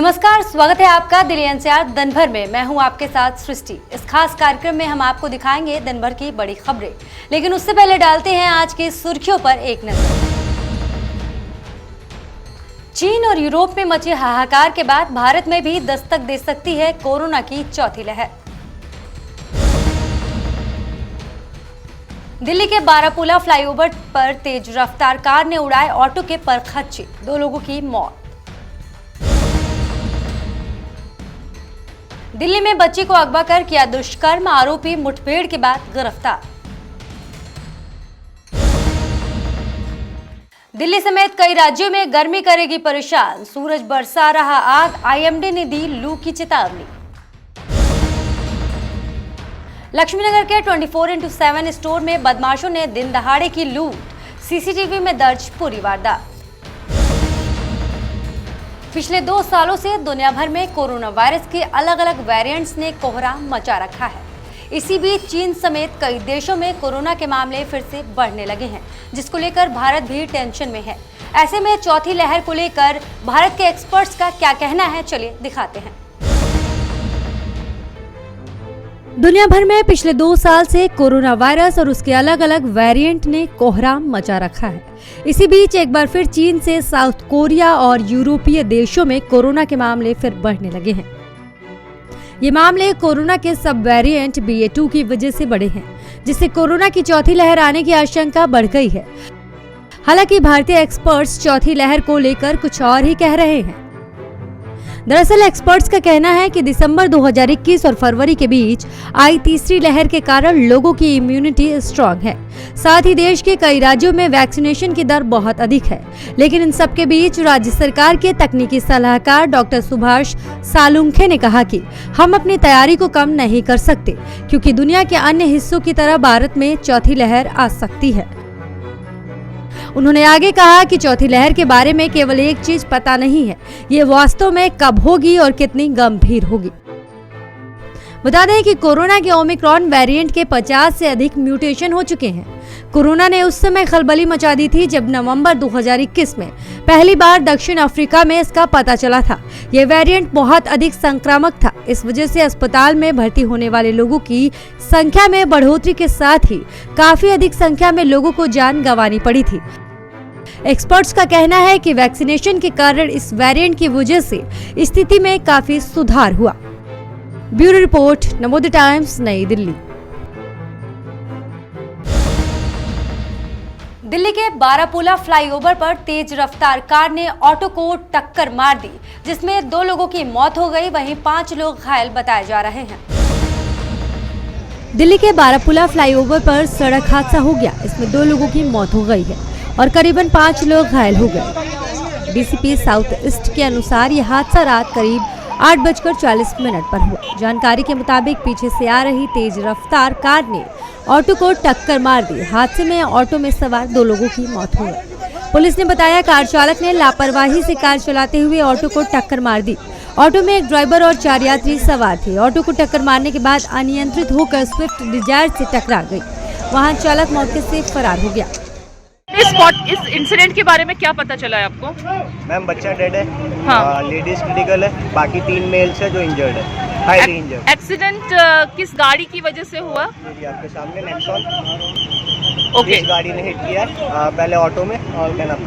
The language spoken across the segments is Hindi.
नमस्कार, स्वागत है आपका दिल्ली एनसीआर दिन भर में। मैं हूं आपके साथ सृष्टि। इस खास कार्यक्रम में हम आपको दिखाएंगे दिन भर की बड़ी खबरें, लेकिन उससे पहले डालते हैं आज की सुर्खियों पर एक नजर। चीन और यूरोप में मचे हाहाकार के बाद भारत में भी दस्तक दे सकती है कोरोना की चौथी लहर। दिल्ली के बारापुला फ्लाईओवर पर तेज रफ्तार कार ने उड़ाए ऑटो के परखच्चे, 2 लोगों की मौत। दिल्ली में बच्ची को अगवा कर किया दुष्कर्म, आरोपी मुठभेड़ के बाद गिरफ्तार। दिल्ली समेत कई राज्यों में गर्मी करेगी परेशान, सूरज बरसा रहा आग, आईएमडी ने दी लू की चेतावनी। लक्ष्मीनगर के 24x7 स्टोर में बदमाशों ने दिन दहाड़े की लूट, सीसीटीवी में दर्ज पूरी वारदात। पिछले 2 सालों से दुनिया भर में कोरोना वायरस के अलग अलग वेरिएंट्स ने कोहराम मचा रखा है। इसी बीच चीन समेत कई देशों में कोरोना के मामले फिर से बढ़ने लगे हैं, जिसको लेकर भारत भी टेंशन में है। ऐसे में चौथी लहर को लेकर भारत के एक्सपर्ट्स का क्या कहना है, चलिए दिखाते हैं। दुनिया भर में पिछले 2 साल से कोरोना वायरस और उसके अलग अलग वेरिएंट ने कोहराम मचा रखा है। इसी बीच एक बार फिर चीन से साउथ कोरिया और यूरोपीय देशों में कोरोना के मामले फिर बढ़ने लगे हैं। ये मामले कोरोना के सब वेरिएंट BA.2 की वजह से बढ़े हैं, जिससे कोरोना की चौथी लहर आने की आशंका बढ़ गई है। हालांकि भारतीय एक्सपर्ट्स चौथी लहर को लेकर कुछ और ही कह रहे हैं। दरअसल एक्सपर्ट्स का कहना है कि दिसंबर 2021 और फरवरी के बीच आई तीसरी लहर के कारण लोगों की इम्यूनिटी स्ट्रांग है। साथ ही देश के कई राज्यों में वैक्सीनेशन की दर बहुत अधिक है। लेकिन इन सब के बीच राज्य सरकार के तकनीकी सलाहकार डॉक्टर सुभाष सालुंखे ने कहा कि हम अपनी तैयारी को कम नहीं कर सकते, क्योंकि दुनिया के अन्य हिस्सों की तरह भारत में चौथी लहर आ सकती है। उन्होंने आगे कहा कि चौथी लहर के बारे में केवल एक चीज पता नहीं है, ये वास्तव में कब होगी और कितनी गंभीर होगी। बता दें कि कोरोना के ओमिक्रॉन वेरिएंट के 50 से अधिक म्यूटेशन हो चुके हैं। कोरोना ने उस समय खलबली मचा दी थी जब नवंबर 2021 में पहली बार दक्षिण अफ्रीका में इसका पता चला था। ये वेरिएंट बहुत अधिक संक्रामक था। इस वजह से अस्पताल में भर्ती होने वाले लोगों की संख्या में बढ़ोतरी के साथ ही काफी अधिक संख्या में लोगों को जान गंवानी पड़ी थी। एक्सपर्ट्स का कहना है कि वैक्सीनेशन के कारण इस वेरिएंट की वजह से स्थिति में काफी सुधार हुआ। ब्यूरो रिपोर्ट, नवोदय टाइम्स, नई दिल्ली। दिल्ली के बारापुला फ्लाईओवर पर तेज रफ्तार कार ने ऑटो को टक्कर मार दी, जिसमें 2 लोगों की मौत हो गई, वहीं 5 लोग घायल बताए जा रहे हैं। दिल्ली के बारापुला फ्लाईओवर पर सड़क हादसा हो गया। इसमें 2 लोगों की मौत हो गई है और करीबन 5 लोग घायल हो गए। डीसीपी साउथ ईस्ट के अनुसार यह हादसा रात करीब 8:40 पर हुआ। जानकारी के मुताबिक पीछे से आ रही तेज रफ्तार कार ने ऑटो को टक्कर मार दी। हादसे में ऑटो में सवार 2 लोगों की मौत हो गई। पुलिस ने बताया कार चालक ने लापरवाही से कार चलाते हुए ऑटो को टक्कर मार दी। ऑटो में एक ड्राइवर और 4 यात्री सवार थे। ऑटो को टक्कर मारने के बाद अनियंत्रित होकर स्विफ्ट डिजायर से टकरा गई। वाहन चालक मौके से फरार हो गया। इस इंसिडेंट के बारे में क्या पता चला है आपको? मैम बच्चा डेड है, हाँ। लेडीज क्रिटिकल है, बाकी 3 मेल्स है जो इंजर्ड है, हाईली इंजर्ड। एक्सीडेंट किस गाड़ी की वजह से हुआ? ये आपके सामने नेक्सॉन, ओके। इस गाड़ी ने हिट किया है, पहले ऑटो में और देन अब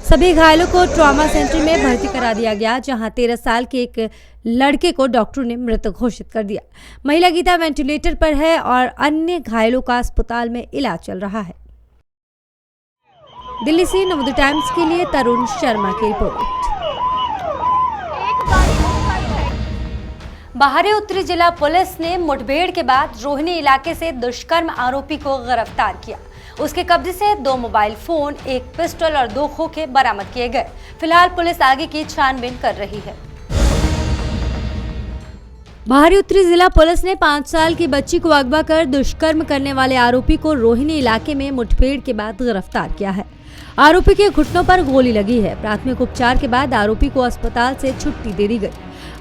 सभी घायलों को ट्रॉमा सेंटर में भर्ती करा दिया गया, जहां 13 साल के एक लड़के को डॉक्टर ने मृत घोषित कर दिया। महिला गीता वेंटिलेटर पर है और अन्य घायलों का अस्पताल में इलाज चल रहा है। दिल्ली से नवोदय टाइम्स के लिए तरुण शर्मा की रिपोर्ट। बाहरी उत्तरी जिला पुलिस ने मुठभेड़ के बाद रोहिणी इलाके से दुष्कर्म आरोपी को गिरफ्तार किया। उसके कब्जे से 2 मोबाइल फोन, 1 पिस्टल और 2 खोखे बरामद किए गए। फिलहाल पुलिस आगे की छानबीन कर रही है। बाहरी उत्तरी जिला पुलिस ने 5 साल की बच्ची को अगवा कर दुष्कर्म करने वाले आरोपी को रोहिणी इलाके में मुठभेड़ के बाद गिरफ्तार किया है। आरोपी के घुटनों पर गोली लगी है। प्राथमिक उपचार के बाद आरोपी को अस्पताल से छुट्टी दे दी गई।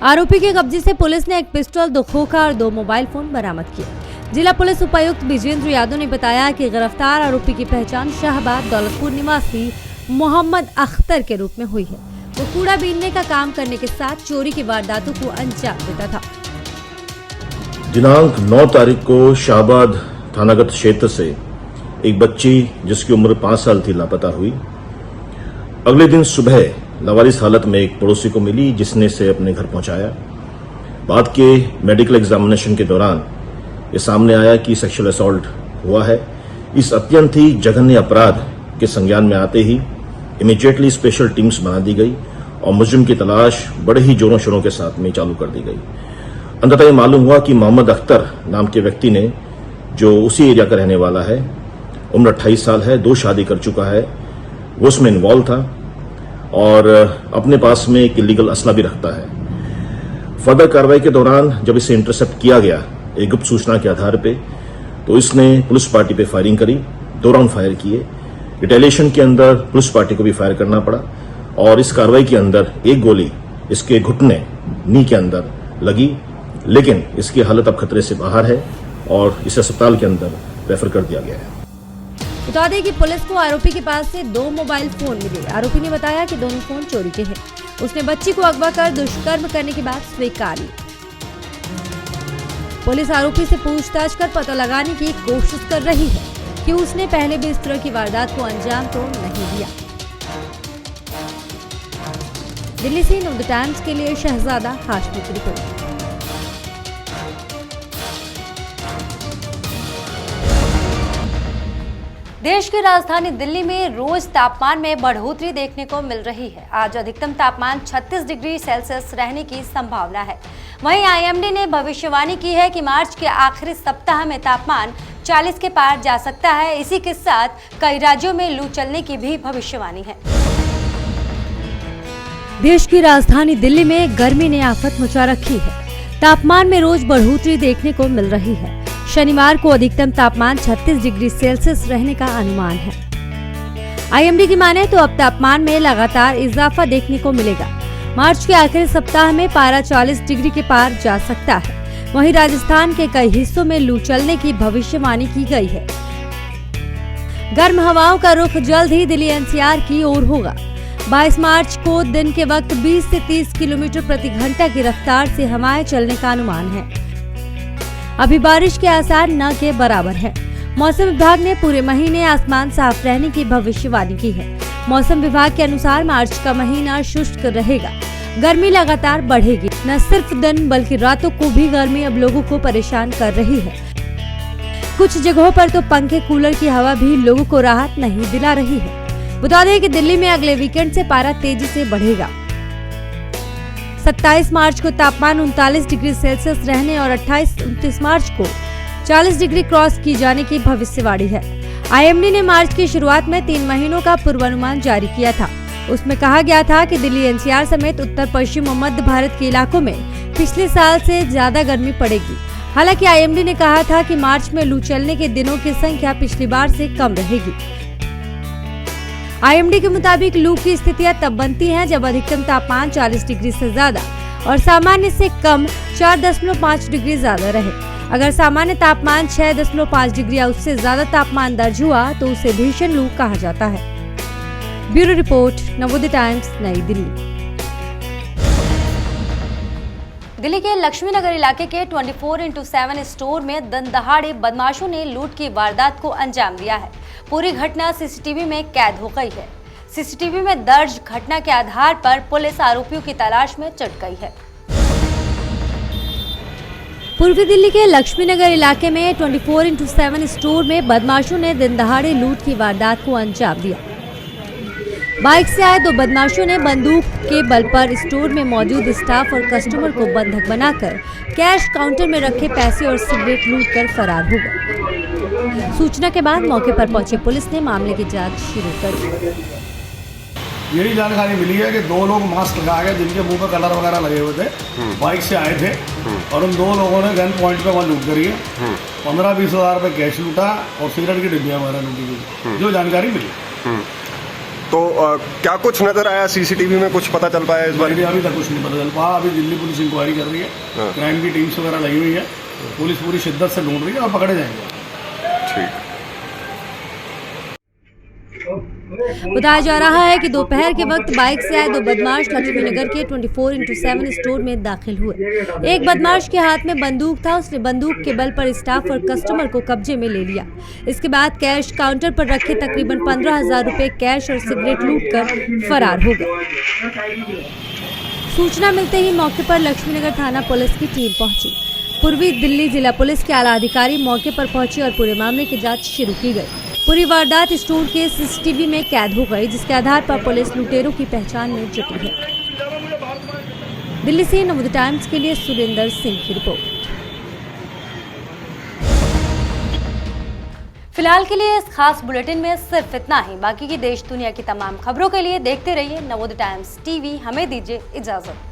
आरोपी के कब्जे से पुलिस ने 1 पिस्टल, 2 खोखा और 2 मोबाइल फोन बरामद किए। जिला पुलिस उपायुक्त विजेंद्र यादव ने बताया कि गिरफ्तार आरोपी की पहचान शाहबाद दौलतपुर निवासी मोहम्मद अख्तर के रूप में हुई है। वो कूड़ा बीनने का काम करने के साथ चोरी की वारदातों को अंजाम देता था। दिनांक 9 तारीख को शाहबाद थानागत क्षेत्र से एक बच्ची जिसकी उम्र 5 साल थी लापता हुई। अगले दिन सुबह लावारिस हालत में एक पड़ोसी को मिली जिसने इसे अपने घर पहुंचाया। बाद के मेडिकल एग्जामिनेशन के दौरान ये सामने आया कि सेक्सुअल असॉल्ट हुआ है। इस अत्यंत ही जघन्य अपराध के संज्ञान में आते ही इमीडिएटली स्पेशल टीम्स बना दी गई और मुजरिम की तलाश बड़े ही जोरों शोरों के साथ में चालू कर दी गई। अंततः ये मालूम हुआ कि मोहम्मद अख्तर नाम के व्यक्ति ने, जो उसी एरिया का रहने वाला है, उम्र 28 साल है, 2 शादी कर चुका है, वो उसमें इन्वॉल्व था और अपने पास में एक इलीगल असला भी रखता है। फर्दर कार्रवाई के दौरान जब इसे इंटरसेप्ट किया गया एक गुप्त सूचना के आधार पे, तो इसने पुलिस पार्टी पे फायरिंग करी, 2 राउंड फायर किए। रिटेलिएशन के अंदर पुलिस पार्टी को भी फायर करना पड़ा और इस कार्रवाई के अंदर एक गोली इसके घुटने नी के अंदर लगी, लेकिन इसकी हालत अब खतरे से बाहर है और इसे अस्पताल के अंदर रेफर कर दिया गया है। बता दें कि पुलिस को आरोपी के पास से 2 मोबाइल फोन मिले। आरोपी ने बताया कि दोनों फोन चोरी के हैं। उसने बच्ची को अगवा कर दुष्कर्म करने की बात स्वीकार ली। पुलिस आरोपी से पूछताछ कर पता लगाने की कोशिश कर रही है कि उसने पहले भी इस तरह की वारदात को अंजाम तो नहीं दिया। दिल्ली से न्यू द टाइम्स के लिए शहजादा हाशमी की रिपोर्ट। देश की राजधानी दिल्ली में रोज तापमान में बढ़ोतरी देखने को मिल रही है। आज अधिकतम तापमान 36 डिग्री सेल्सियस रहने की संभावना है। वहीं आईएमडी ने भविष्यवाणी की है कि मार्च के आखिरी सप्ताह में तापमान 40 के पार जा सकता है। इसी के साथ कई राज्यों में लू चलने की भी भविष्यवाणी है। देश की राजधानी दिल्ली में गर्मी ने आफत मचा रखी है। तापमान में रोज बढ़ोतरी देखने को मिल रही है। शनिवार को अधिकतम तापमान 36 डिग्री सेल्सियस रहने का अनुमान है। आईएमडी की माने तो अब तापमान में लगातार इजाफा देखने को मिलेगा। मार्च के आखिरी सप्ताह में पारा 40 डिग्री के पार जा सकता है। वहीं राजस्थान के कई हिस्सों में लू चलने की भविष्यवाणी की गई है। गर्म हवाओं का रुख जल्द ही दिल्ली एनसीआर की ओर होगा। 22 मार्च को दिन के वक्त 20 से 30 किलोमीटर प्रति घंटा की रफ्तार से हवाएं चलने का अनुमान है। अभी बारिश के आसार न के बराबर है। मौसम विभाग ने पूरे महीने आसमान साफ रहने की भविष्यवाणी की है। मौसम विभाग के अनुसार मार्च का महीना शुष्क रहेगा। गर्मी लगातार बढ़ेगी। न सिर्फ दिन बल्कि रातों को भी गर्मी अब लोगों को परेशान कर रही है। कुछ जगहों पर तो पंखे कूलर की हवा भी लोगों को राहत नहीं दिला रही है। बता दें कि दिल्ली में अगले वीकेंड से पारा तेजी से बढ़ेगा। 27 मार्च को तापमान 39 डिग्री सेल्सियस रहने और 28-29 मार्च को 40 डिग्री क्रॉस की जाने की भविष्यवाणी है। आईएमडी ने मार्च की शुरुआत में 3 महीनों का पूर्वानुमान जारी किया था। उसमें कहा गया था कि दिल्ली एनसीआर समेत उत्तर पश्चिम और मध्य भारत के इलाकों में पिछले साल से ज्यादा गर्मी पड़ेगी। हालांकि आईएमडी ने कहा था कि मार्च में लू चलने के दिनों की संख्या पिछली बार से कम रहेगी। आईएमडी के मुताबिक लू की स्थितियां तब बनती हैं जब अधिकतम तापमान 40 डिग्री से ज्यादा और सामान्य से कम 4.5 डिग्री ज्यादा रहे। अगर सामान्य तापमान 6.5 डिग्री या उससे ज्यादा तापमान दर्ज हुआ तो उसे भीषण लू कहा जाता है। ब्यूरो रिपोर्ट, नवोदय टाइम्स, नई दिल्ली। दिल्ली के लक्ष्मी नगर इलाके के 24x7 स्टोर में दिन दहाड़े बदमाशों ने लूट की वारदात को अंजाम दिया है। पूरी घटना सीसीटीवी में कैद हो गई है। सीसीटीवी में दर्ज घटना के आधार पर पुलिस आरोपियों की तलाश में जुट गई है। पूर्वी दिल्ली के लक्ष्मी नगर इलाके में 24x7 स्टोर में बदमाशों ने दिन दहाड़े लूट की वारदात को अंजाम दिया। बाइक से आए 2 बदमाशों ने बंदूक के बल पर स्टोर में मौजूद स्टाफ और कस्टमर को बंधक बनाकर कैश काउंटर में रखे पैसे और सिगरेट लूटकर फरार हो गए। सूचना के बाद मौके पर पहुंची पुलिस ने मामले की जांच शुरू कर दी। यही जानकारी मिली है कि 2 लोग मास्क लगा के जिनके मुंह पे कलर वगैरह लगे हुए थे, बाइक से आए थे और उन 2 लोगों ने गन पॉइंट पे वहाँ लूट करी है। 15-20 हज़ार रुपये कैश लूटा और सिगरेट की डिब्बियाँ वगैरह लूटी गई, जो जानकारी मिली। तो क्या कुछ नजर आया सीसीटीवी में, कुछ पता चल पाया इस बारे में? अभी तक कुछ नहीं पता चल पाया। अभी दिल्ली पुलिस इंक्वायरी कर रही है, क्राइम की टीम्स वगैरह लगी हुई है, पुलिस पूरी शिद्दत से ढूंढ रही है और पकड़े जाएंगे। ठीक। बताया जा रहा है कि दोपहर के वक्त बाइक से आए दो बदमाश लक्ष्मीनगर के 24x7 स्टोर में दाखिल हुए। एक बदमाश के हाथ में बंदूक था, उसने बंदूक के बल पर स्टाफ और कस्टमर को कब्जे में ले लिया। इसके बाद कैश काउंटर पर रखे तकरीबन 15,000 रुपए कैश और सिगरेट लूटकर फरार हो गए। सूचना मिलते ही मौके पर लक्ष्मीनगर थाना पुलिस की टीम पहुंची। पूर्वी दिल्ली जिला पुलिस के आला अधिकारी मौके पर पहुंचे और पूरे मामले की जांच शुरू की गई। पूरी वारदात स्टोर के सीसीटीवी में कैद हो गई, जिसके आधार पर पुलिस लुटेरों की पहचान में जुटी है। दिल्ली से नवोदय टाइम्स के लिए सुरेंद्र सिंह की रिपोर्ट। फिलहाल के लिए इस खास बुलेटिन में सिर्फ इतना ही। बाकी की देश दुनिया की तमाम खबरों के लिए देखते रहिए नवोदय टाइम्स टीवी। हमें दीजिए इजाजत।